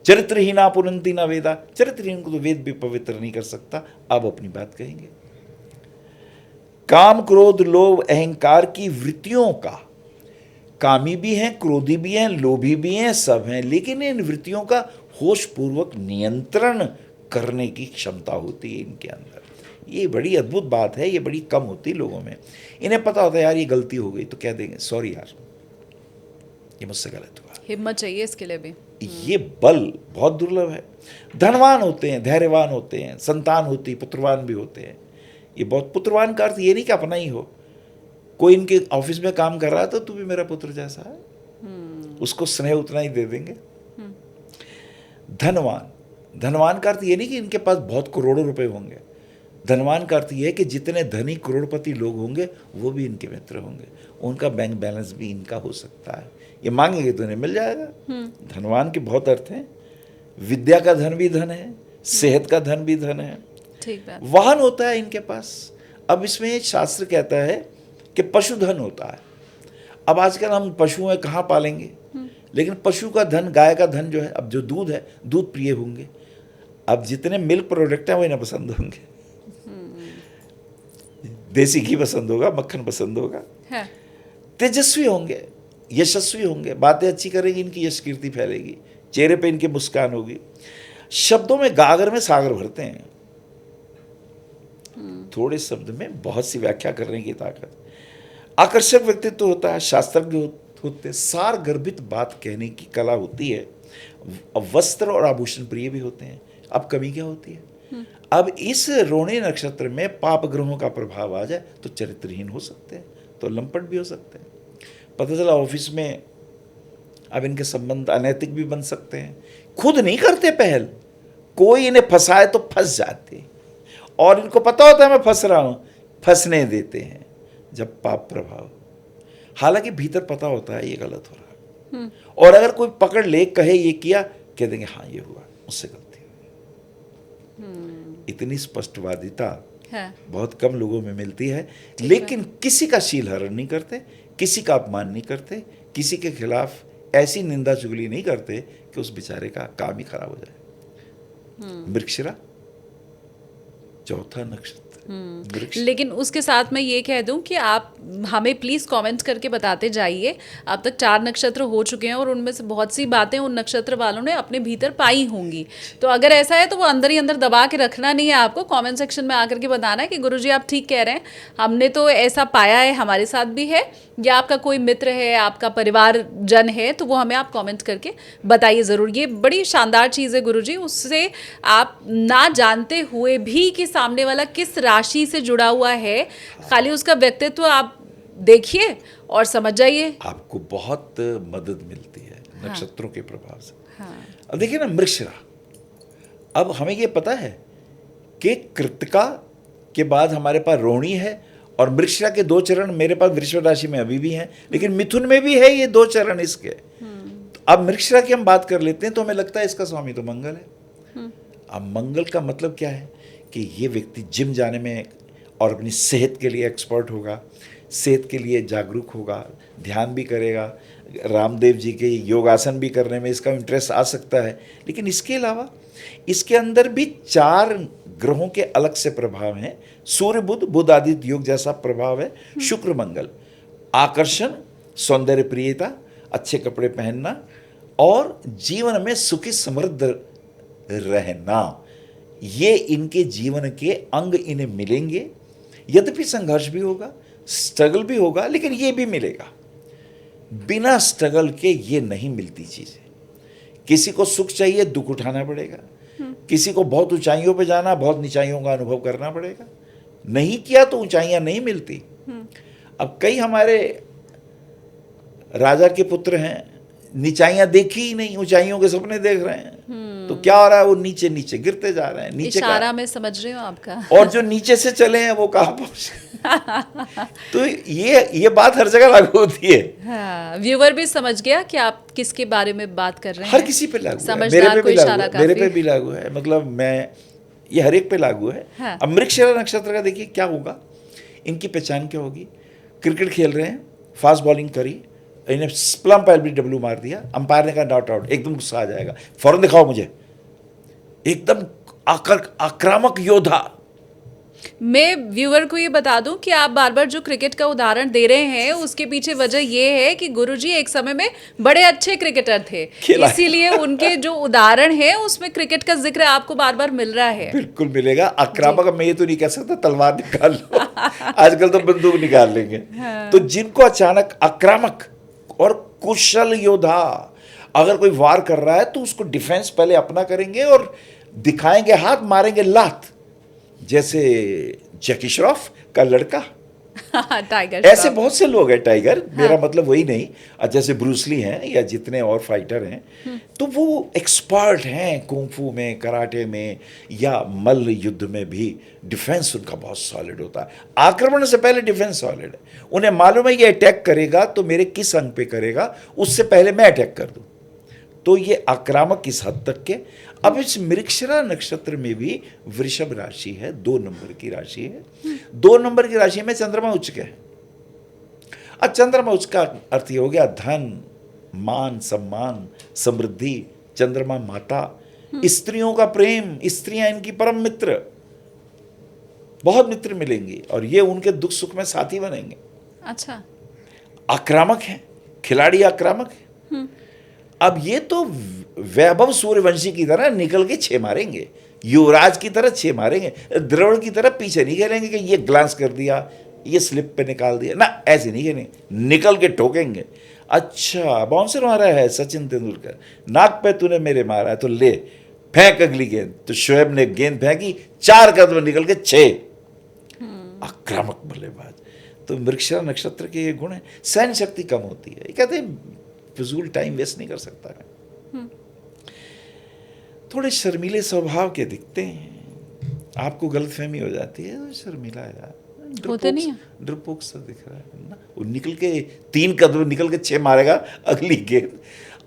Speaker 2: चरित्रहीना पुनंति न वेदा, चरित्रहीन को तो वेद भी पवित्र नहीं कर सकता, अब अपनी बात कहेंगे। काम क्रोध लोभ अहंकार की वृत्तियों का, कामी भी हैं, क्रोधी भी हैं, लोभी भी हैं, सब हैं, लेकिन इन वृत्तियों का होश पूर्वक नियंत्रण करने की क्षमता होती है इनके अंदर। ये बड़ी अद्भुत बात है, ये बड़ी कम होती लोगों में। इन्हें पता होता है यार ये गलती हो गई तो कह देंगे सॉरी यार, ये मुझसे गलत हुआ।
Speaker 1: हिम्मत चाहिए इसके लिए भी।
Speaker 2: ये बल बहुत दुर्लभ है। धनवान होते हैं, धैर्यवान होते हैं, संतान होती, पुत्रवान भी होते हैं। ये बहुत, पुत्रवान का अर्थ ये नहीं कि अपना ही हो, कोई इनके ऑफिस में काम कर रहा है तो तू भी मेरा पुत्र जैसा है, उसको स्नेह उतना ही दे देंगे। धनवान, धनवान का अर्थ ये नहीं कि इनके पास बहुत करोड़ों रुपए होंगे। धनवान का अर्थ ये है कि जितने धनी करोड़पति लोग होंगे वो भी इनके मित्र होंगे, उनका बैंक बैलेंस भी इनका हो सकता है। ये मांगेंगे तो इन्हें मिल जाएगा। धनवान के बहुत अर्थ हैं। विद्या का धन भी धन है, सेहत का धन भी धन है, ठीक बात। वाहन होता है इनके पास। अब इसमें शास्त्र कहता है कि पशुधन होता है। अब आजकल हम पशुएं कहाँ पालेंगे, लेकिन पशु का धन, गाय का धन जो है, अब जो दूध है, दूध प्रिय होंगे। अब जितने मिल्क प्रोडक्ट हैं वो इन्हें पसंद होंगे, देसी घी पसंद होगा, मक्खन पसंद होगा। हाँ। तेजस्वी होंगे, यशस्वी होंगे, बातें अच्छी करेंगे, इनकी यश कीर्ति फैलेगी, चेहरे पे इनकी मुस्कान होगी। शब्दों में गागर में सागर भरते हैं, थोड़े शब्द में बहुत सी व्याख्या करने की ताकत। आकर्षक व्यक्तित्व होता है, शास्त्रज्ञ होते हैं, सार गर्भित बात कहने की कला होती है। वस्त्र और आभूषण प्रिय भी होते हैं, अब कमी क्या होती है? अब इस रोहिणी नक्षत्र में पाप ग्रहों का प्रभाव आ जाए तो चरित्रहीन हो सकते हैं, तो लंपट भी हो सकते हैं। पता चला ऑफिस में अब इनके संबंध अनैतिक भी बन सकते हैं। खुद नहीं करते पहल, कोई इन्हें फंसाए तो फंस जाते, और इनको पता होता है मैं फंस रहा हूं, फंसने देते हैं जब पाप प्रभाव। हालांकि भीतर पता होता है ये गलत हो रहा है, और अगर कोई पकड़ ले कहे ये किया, कह देंगे हाँ ये हुआ, मुझसे गलती हुई। इतनी स्पष्टवादिता
Speaker 1: है।
Speaker 2: बहुत कम लोगों में मिलती है, लेकिन किसी का शील हरण नहीं करते, किसी का अपमान नहीं करते, किसी के खिलाफ ऐसी निंदा चुगली नहीं करते कि उस बेचारे का काम ही खराब हो जाए। मृगशिरा चौथा नक्षत्र। वृक्ष।
Speaker 1: लेकिन उसके साथ मैं ये कह दूं कि आप हमें प्लीज़ कमेंट करके बताते जाइए। अब तक 4 नक्षत्र हो चुके हैं और उनमें से बहुत सी बातें उन नक्षत्र वालों ने अपने भीतर पाई होंगी। तो अगर ऐसा है तो वो अंदर ही अंदर दबा के रखना नहीं है, आपको कमेंट सेक्शन में आकर के बताना है कि गुरुजी आप ठीक कह रहे हैं, हमने तो ऐसा पाया है, हमारे साथ भी है, या आपका कोई मित्र है, आपका परिवारजन है, तो वो हमें आप कमेंट करके बताइए ज़रूर। ये बड़ी शानदार चीज़ है गुरुजी, उससे आप ना जानते हुए भी कि सामने वाला किस राशि से जुड़ा हुआ है, खाली उसका व्यक्तित्व आप देखिए और समझ जाइए,
Speaker 2: आपको बहुत मदद मिलती है नक्षत्रों के प्रभाव से।
Speaker 1: हाँ।
Speaker 2: अब देखिए ना मृगशिरा, अब हमें ये पता है कि कृत्तिका के बाद हमारे पास रोहिणी है, और मृगशिरा के 2 चरण मेरे पास वृषभ राशि में अभी भी हैं, लेकिन मिथुन में भी है ये 2 चरण इसके। तो अब मृगशिरा की हम बात कर लेते हैं, तो हमें लगता है इसका स्वामी तो मंगल है। अब मंगल का मतलब क्या है कि ये व्यक्ति जिम जाने में और अपनी सेहत के लिए एक्सपर्ट होगा, सेहत के लिए जागरूक होगा, ध्यान भी करेगा, रामदेव जी के योगासन भी करने में इसका इंटरेस्ट आ सकता है। लेकिन इसके अलावा इसके अंदर भी 4 ग्रहों के अलग से प्रभाव हैं। सूर्य बुध, बुध आदित्य योग जैसा प्रभाव है। शुक्र मंगल, आकर्षण, सौंदर्य प्रियता, अच्छे कपड़े पहनना और जीवन में सुखी समृद्ध रहना, ये इनके जीवन के अंग इन्हें मिलेंगे। यद्यपि संघर्ष भी होगा, स्ट्रगल भी होगा, लेकिन ये भी मिलेगा। बिना स्ट्रगल के ये नहीं मिलती चीजें। किसी को सुख चाहिए, दुख उठाना पड़ेगा। किसी को बहुत ऊंचाइयों पे जाना, बहुत निचाइयों का अनुभव करना पड़ेगा। नहीं किया तो ऊंचाइयां नहीं मिलती। अब कई हमारे राजा के पुत्र हैं, निचाइयां देखी ही नहीं, ऊंचाइयों के सपने देख रहे हैं। तो क्या हो रहा है, वो नीचे नीचे गिरते जा रहे हैं। नीचे
Speaker 1: इशारा मैं समझ रही हूँ आपका।
Speaker 2: और जो नीचे से चले हैं वो कहाँ पहुंचे। तो ये बात हर जगह लागू होती है।
Speaker 1: हाँ, व्यूअर भी समझ गया कि आप किसके बारे में बात कर रहे हैं।
Speaker 2: हर किसी पे लागू है,
Speaker 1: समझदार
Speaker 2: मेरे पे
Speaker 1: को
Speaker 2: भी लागू
Speaker 1: इशारा
Speaker 2: है, मेरे
Speaker 1: काफी।
Speaker 2: पे भी लागू है। मतलब मैं ये हर एक पे लागू है।
Speaker 1: हाँ।
Speaker 2: अब मृगशिरा नक्षत्र का देखिए क्या होगा, इनकी पहचान क्या होगी। क्रिकेट खेल रहे हैं, फास्ट बॉलिंग करी, इन्हें स्लम्प एलबीडब्ल्यू मार दिया, अंपायर ने कहा नॉट आउट, एकदम गुस्सा आ जाएगा, फौरन दिखाओ मुझे, एकदम आक्रामक योद्धा।
Speaker 1: मैं व्यूअर को ये बता दूं कि आप बार बार जो क्रिकेट का उदाहरण दे रहे हैं उसके पीछे वजह ये है कि गुरुजी एक समय में बड़े अच्छे क्रिकेटर थे, इसीलिए उनके जो उदाहरण है उसमें क्रिकेट का जिक्र आपको बार बार मिल रहा है।
Speaker 2: बिल्कुल मिलेगा। आक्रामक मैं ये तो नहीं कह सकता तलवार निकाल लो, आजकल तो बंदूक निकाल लेंगे। तो जिनको अचानक आक्रामक और कुशल योद्धा, अगर कोई वार कर रहा है तो उसको डिफेंस पहले अपना करेंगे और दिखाएंगे हाथ, मारेंगे लात, जैसे जैकी श्रॉफ का लड़का।
Speaker 1: टाइगर
Speaker 2: ऐसे बहुत से लोग हैं। टाइगर मेरा मतलब वही नहीं, जैसे ब्रूसली हैं या जितने और फाइटर हैं, तो वो एक्सपर्ट हैं कुंफू में, कराटे में या मल्ल युद्ध में भी। डिफेंस उनका बहुत सॉलिड होता है, आक्रमण से पहले डिफेंस सॉलिड है। उन्हें मालूम है ये अटैक करेगा तो मेरे किस अंग पे करेगा, उससे पहले मैं अटैक कर दूं। तो ये आक्रामक इस हद तक के। अब इस मृगशिरा नक्षत्र में भी वृषभ राशि है, 2 नंबर की राशि है। 2 नंबर की राशि में चंद्रमा उच्च है। अब चंद्रमा उच्च का अर्थ ये हो गया धन, मान, सम्मान, समृद्धि। चंद्रमा माता, स्त्रियों का प्रेम, स्त्रियां इनकी परम मित्र, बहुत मित्र मिलेंगे और ये उनके दुख सुख में साथी बनेंगे।
Speaker 1: अच्छा,
Speaker 2: आक्रामक है, खिलाड़ी आक्रामक है। अब ये तो वैभव सूर्यवंशी की तरह निकल के 6 मारेंगे, युवराज की तरह 6 मारेंगे, द्रविड़ की तरह पीछे नहीं खेलेंगे कि ये ग्लांस कर दिया, ये स्लिप पे निकाल दिया, ना ऐसे नहीं खेलेंगे, निकल के ठोकेंगे। अच्छा बाउंसर मारा है सचिन तेंदुलकर, नाक पे तूने मेरे मारा है तो ले, फेंक अगली गेंद, तो शोएब ने गेंद फेंकी, 4 कदम निकल के 6। आक्रामक बल्लेबाज। तो मृगशिरा नक्षत्र के ये गुण है। सहन शक्ति कम होती है, ये कहते हैं फिजूल टाइम वेस्ट नहीं कर सकता है। थोड़े शर्मीले स्वभाव के दिखते हैं, आपको गलतफहमी हो जाती है तो शर्मीला यार,
Speaker 1: होते नहीं है।
Speaker 2: डरपोक सा दिख रहा है ना, वो निकल के 3 कदम निकल के 6 मारेगा अगली गेंद।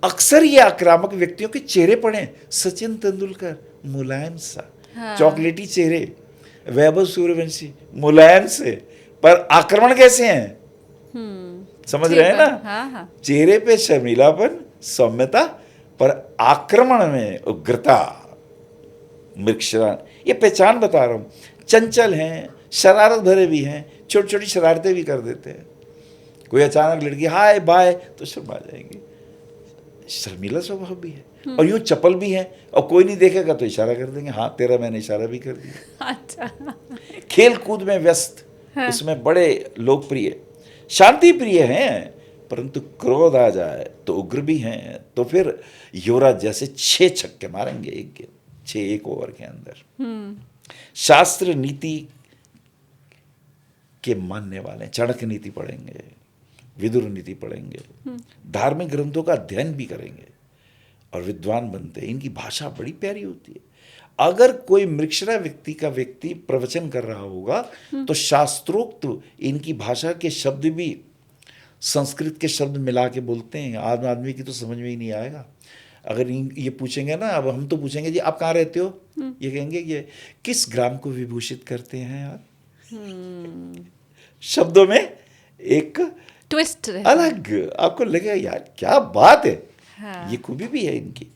Speaker 2: अक्सर ये आक्रामक व्यक्तियों के चेहरे पड़े, सचिन तेंदुलकर मुलायम सा, चॉकलेटी चेहरे, वैभव सूर्यवंशी मुलायम से, पर आक्रमण कैसे हैं, समझ रहे हैं ना।
Speaker 1: हाँ।
Speaker 2: चेहरे पे शर्मीलापन, सौम्यता, पर आक्रमण में उग्रता। मृगशिरा ये पहचान बता रहा हूँ, चंचल हैं, शरारत भरे भी हैं, छोटी छोटी शरारतें भी कर देते हैं। कोई अचानक लड़की हाय बाय तो शर्मा जाएंगे, शर्मीला स्वभाव भी है, और यूं चपल भी है, और कोई नहीं देखेगा तो इशारा कर देंगे, हाँ तेरा मैंने इशारा भी कर दिया।
Speaker 1: अच्छा।
Speaker 2: खेल कूद में व्यस्त, उसमें बड़े लोकप्रिय, शांति प्रिय हैं, परंतु क्रोध आ जाए तो उग्र भी हैं। तो फिर युवराज जैसे 6 छक्के मारेंगे एक गेंद, 1 ओवर के अंदर। शास्त्र नीति के मानने वाले, चाणक्य नीति पढ़ेंगे, विदुर नीति पढ़ेंगे, धार्मिक ग्रंथों का अध्ययन भी करेंगे और विद्वान बनते हैं। इनकी भाषा बड़ी प्यारी होती है। अगर कोई मृगशिरा व्यक्ति प्रवचन कर रहा होगा तो शास्त्रोक्त इनकी भाषा के शब्द भी संस्कृत के शब्द मिला के बोलते हैं। आम आदमी की तो समझ में ही नहीं आएगा। अगर ये पूछेंगे ना, अब हम तो पूछेंगे जी आप कहाँ रहते हो, ये कहेंगे ये किस ग्राम को विभूषित करते हैं आप। शब्दों में एक
Speaker 1: ट्विस्ट
Speaker 2: अलग, आपको लगेगा यार क्या बात है। हाँ। ये खूबी भी है इनकी।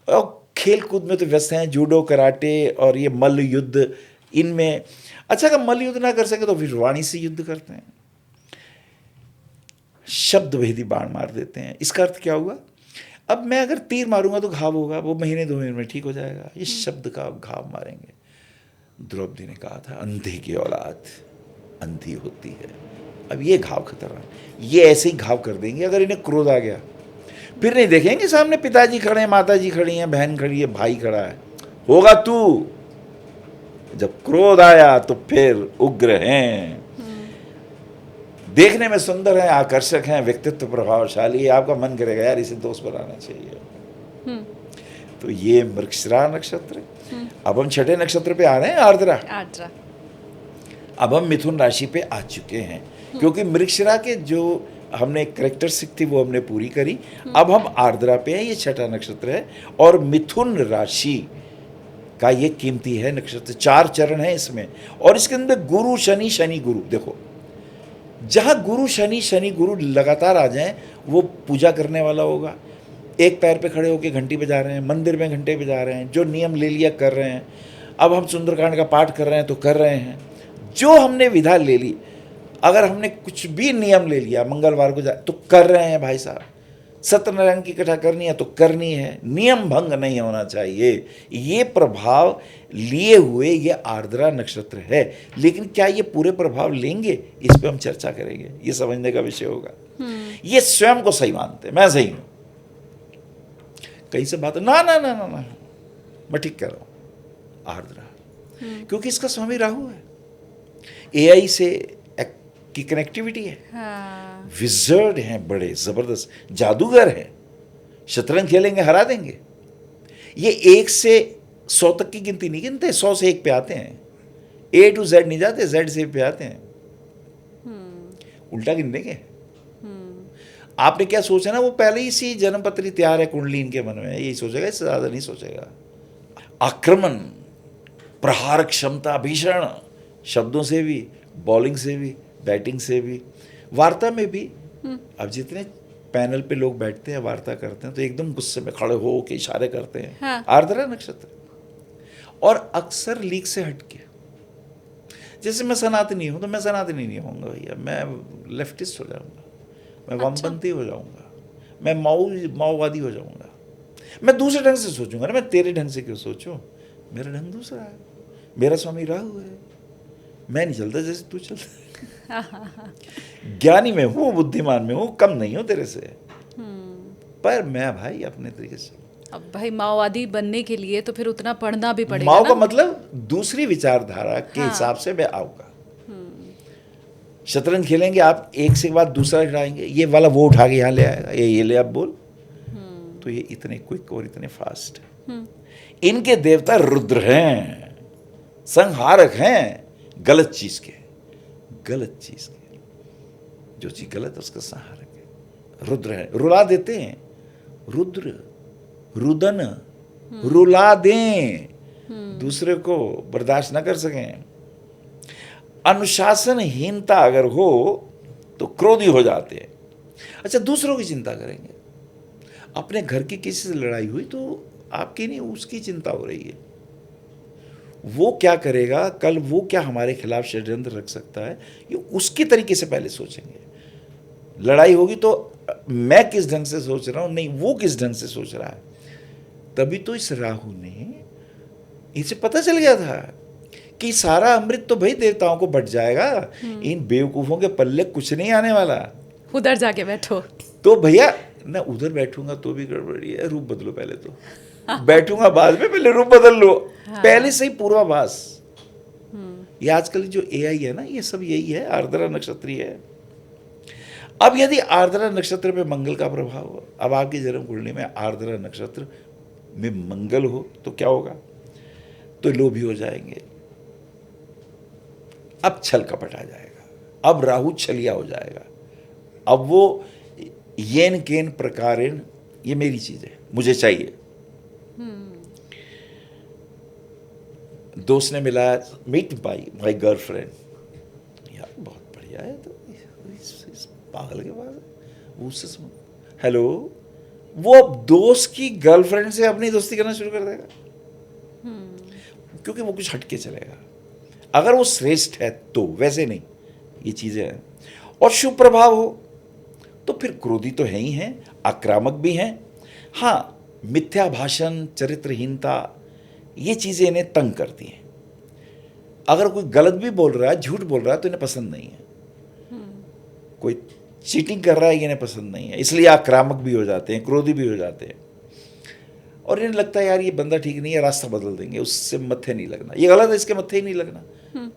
Speaker 2: और खेल कूद में तो व्यस्त हैं, जूडो, कराटे और ये मल्ल युद्ध, इनमें अच्छा अगर मल्ल युद्ध ना कर सके तो फिर वाणी से युद्ध करते हैं, शब्द भेदी बाण मार देते हैं। इसका अर्थ क्या हुआ, अब मैं अगर तीर मारूंगा तो घाव होगा, वो महीने 2 महीने में ठीक हो जाएगा, ये शब्द का घाव मारेंगे। द्रौपदी ने कहा था अंधे की औलाद अंधी होती है। अब ये घाव खतरनाक, ये ऐसे ही घाव कर देंगे। अगर इन्हें क्रोध आ गया फिर नहीं देखेंगे सामने पिताजी खड़े हैं, माताजी खड़ी हैं, बहन खड़ी है, भाई खड़ा है, होगा तू। जब क्रोध आया तो फिर उग्र हैं, देखने में सुंदर हैं, आकर्षक हैं, व्यक्तित्व प्रभावशाली है, आपका मन करेगा यार इसे दोस्त बनाना चाहिए। तो ये मृगशिरा नक्षत्र। अब हम 6ठे नक्षत्र पे आ रहे हैं, आर्द्रा। अब हम मिथुन राशि पे आ चुके हैं, क्योंकि मृगशिरा के जो हमने कैरेक्टरिस्टिक थी वो हमने पूरी करी। अब हम आर्द्रा पे हैं, ये 6ठा नक्षत्र है और मिथुन राशि का ये कीमती है नक्षत्र। 4 चरण है इसमें, और इसके अंदर गुरु शनि, शनि गुरु। देखो जहां गुरु शनि, शनि गुरु लगातार आ जाएं, वो पूजा करने वाला होगा, एक पैर पे खड़े होकर घंटी बजा रहे हैं, मंदिर में घंटे बजा रहे हैं, जो नियम ले लिया कर रहे हैं। अब हम सुंदरकांड का पाठ कर रहे हैं तो कर रहे हैं, जो हमने विधा ले ली। अगर हमने कुछ भी नियम ले लिया, मंगलवार को जा तो कर रहे हैं भाई साहब। सत्यनारायण की कथा करनी है तो करनी है, नियम भंग नहीं होना चाहिए। ये प्रभाव लिए हुए ये आर्द्रा नक्षत्र है। लेकिन क्या ये पूरे प्रभाव लेंगे, इस पे हम चर्चा करेंगे, ये समझने का विषय होगा। ये स्वयं को सही मानते हैं, मैं सही हूं। कहीं से बात ना ना ना ना ना मैं ठीक कह रहा हूं। आर्द्रा क्योंकि इसका स्वामी राहु है, एआई से की कनेक्टिविटी है। हाँ। विजर्ड हैं, बड़े जबरदस्त जादूगर हैं, शतरंज खेलेंगे हरा देंगे। ये 1 से 100 तक की गिनती नहीं गिनते, 100 से 1 पे आते हैं। A to Z नहीं जाते, Z से पे आते हैं। उल्टा गिन देंगे। आपने क्या सोचा ना, वो पहले ही सी जन्मपत्री तैयार है, कुंडली इनके मन में, यही सोचेगा, इससे ज्यादा नहीं सोचेगा। आक्रमण, प्रहार क्षमता भीषण, शब्दों से भी, बॉलिंग से भी, बैटिंग से भी, वार्ता में भी। अब जितने पैनल पे लोग बैठते हैं, वार्ता करते हैं, तो एकदम गुस्से में खड़े हो के इशारे करते हैं। हाँ। आर्द्रा नक्षत्र। और अक्सर लीक से हटके, जैसे मैं सनातनी हूं तो मैं सनातनी नहीं होऊंगा भैया, मैं लेफ्टिस्ट हो जाऊंगा, मैं वामपंथी हो जाऊंगा, मैं माओवादी हो जाऊंगा। मैं दूसरे ढंग से सोचूंगा ना, मैं तेरे ढंग से क्यों सोचूं, मेरा ढंग दूसरा है, मेरा स्वामी राहु है, मैं नहीं चलता जैसे तू चलता। ज्ञानी में हूँ, बुद्धिमान में हूँ, कम नहीं हूँ तेरे से, पर मैं भाई अपने तरीके से।
Speaker 1: अब भाई माओवादी बनने के लिए तो फिर उतना पढ़ना भी पड़ेगा
Speaker 2: माओ का
Speaker 1: ना।
Speaker 2: मतलब दूसरी विचारधारा के
Speaker 1: हाँ।
Speaker 2: हिसाब से मैं आऊंगा। शतरंज खेलेंगे आप, एक से बाद दूसरा खिलाएंगे, ये वाला वो उठा के यहाँ ले आएगा, ये ले आप बोल, तो ये इतने क्विक और इतने फास्ट है। इनके देवता रुद्र हैं, संहारक हैं गलत चीज के, गलत चीज के, जो चीज गलत है उसका संहारक है। रुद्र है, रुला देते हैं, रुद्र रुदन, रुला दें, दूसरे को बर्दाश्त ना कर सकें। अनुशासनहीनता अगर हो तो क्रोधी हो जाते हैं। अच्छा, दूसरों की चिंता करेंगे, अपने घर की किसी से लड़ाई हुई तो आपकी नहीं उसकी चिंता हो रही है, वो क्या करेगा कल, वो क्या हमारे खिलाफ षड्यंत्र रख सकता है, ये उसकी तरीके से पहले सोचेंगे। लड़ाई होगी तो मैं किस ढंग से सोच रहा हूं, नहीं वो किस ढंग से सोच रहा है। तभी तो इस राहु ने, इसे पता चल गया था कि सारा अमृत तो भाई देवताओं को बट जाएगा, इन बेवकूफों के पल्ले कुछ नहीं आने वाला,
Speaker 1: उधर जाके बैठो।
Speaker 2: तो भैया ना उधर बैठूंगा तो भी गड़बड़ी है, रूप बदलो पहले तो, बैठूंगा बाद में, पहले रूप बदल लो। पहले से ही पूर्वाभास। ये आजकल जो एआई है ना, ये सब यही है, आर्द्रा नक्षत्री है। अब यदि आर्द्रा नक्षत्र पे मंगल का प्रभाव हो, अब आपकी जन्म कुंडली में आर्द्रा नक्षत्र में मंगल हो तो क्या होगा, तो लोभी हो जाएंगे, अब छल कपट आ जाएगा, अब राहु छलिया हो जाएगा, अब वो येन केन प्रकारेण, ये मेरी चीज है, मुझे चाहिए। दोस्त ने मिलाया, मीट माई गर्लफ्रेंड, यार बहुत बढ़िया है, तो इस पागल के पास है, वो उससे हेलो, वो अब दोस्त की गर्लफ्रेंड से अपनी दोस्ती करना शुरू कर देगा, क्योंकि वो कुछ हटके चलेगा। अगर वो श्रेष्ठ है तो, वैसे नहीं, ये चीजें हैं। और शुभ प्रभाव हो तो फिर क्रोधी तो है ही हैं, आक्रामक भी हैं। हाँ, मिथ्या भाषण, चरित्रहीनता, ये चीजें इन्हें तंग करती हैं। अगर कोई गलत भी बोल रहा है, झूठ बोल रहा है, तो इन्हें पसंद नहीं है। कोई चीटिंग कर रहा है, इन्हें पसंद नहीं है, इसलिए आक्रामक भी हो जाते हैं, क्रोधी भी हो जाते हैं। और इन्हें लगता है यार ये बंदा ठीक नहीं है, रास्ता बदल देंगे, उससे मत्थे नहीं लगना, ये गलत है, इसके मत्थे ही नहीं लगना,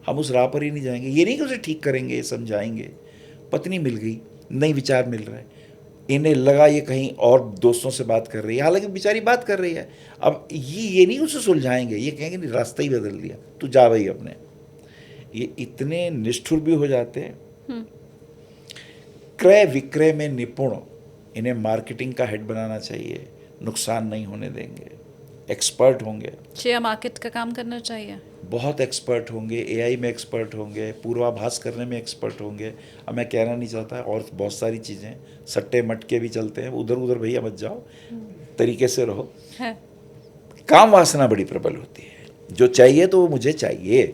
Speaker 2: हम उस राह पर ही नहीं जाएंगे। ये नहीं कि उसे ठीक करेंगे, समझाएंगे। पत्नी मिल गई, नई विचार मिल रहा है, इन्हें लगा ये कहीं और दोस्तों से बात कर रही है, हालांकि बेचारी बात कर रही है। अब ये नहीं उसे सुलझाएंगे, ये कहेंगे नहीं रास्ता ही बदल दिया, तू जा भाई अपने। ये इतने निष्ठुर भी हो जाते हैं। क्रय विक्रय में निपुण, इन्हें मार्केटिंग का हेड बनाना चाहिए, नुकसान नहीं होने देंगे, एक्सपर्ट होंगे,
Speaker 1: शेयर मार्केट का काम करना चाहिए,
Speaker 2: बहुत एक्सपर्ट होंगे, एआई में एक्सपर्ट होंगे, पूर्वाभास करने में एक्सपर्ट होंगे। अब मैं कहना नहीं चाहता, और बहुत सारी चीज़ें, सट्टे मटके भी चलते हैं, उधर उधर भैया मत जाओ, तरीके से रहो।
Speaker 1: है।
Speaker 2: काम वासना बड़ी प्रबल होती है, जो चाहिए तो वो मुझे चाहिए,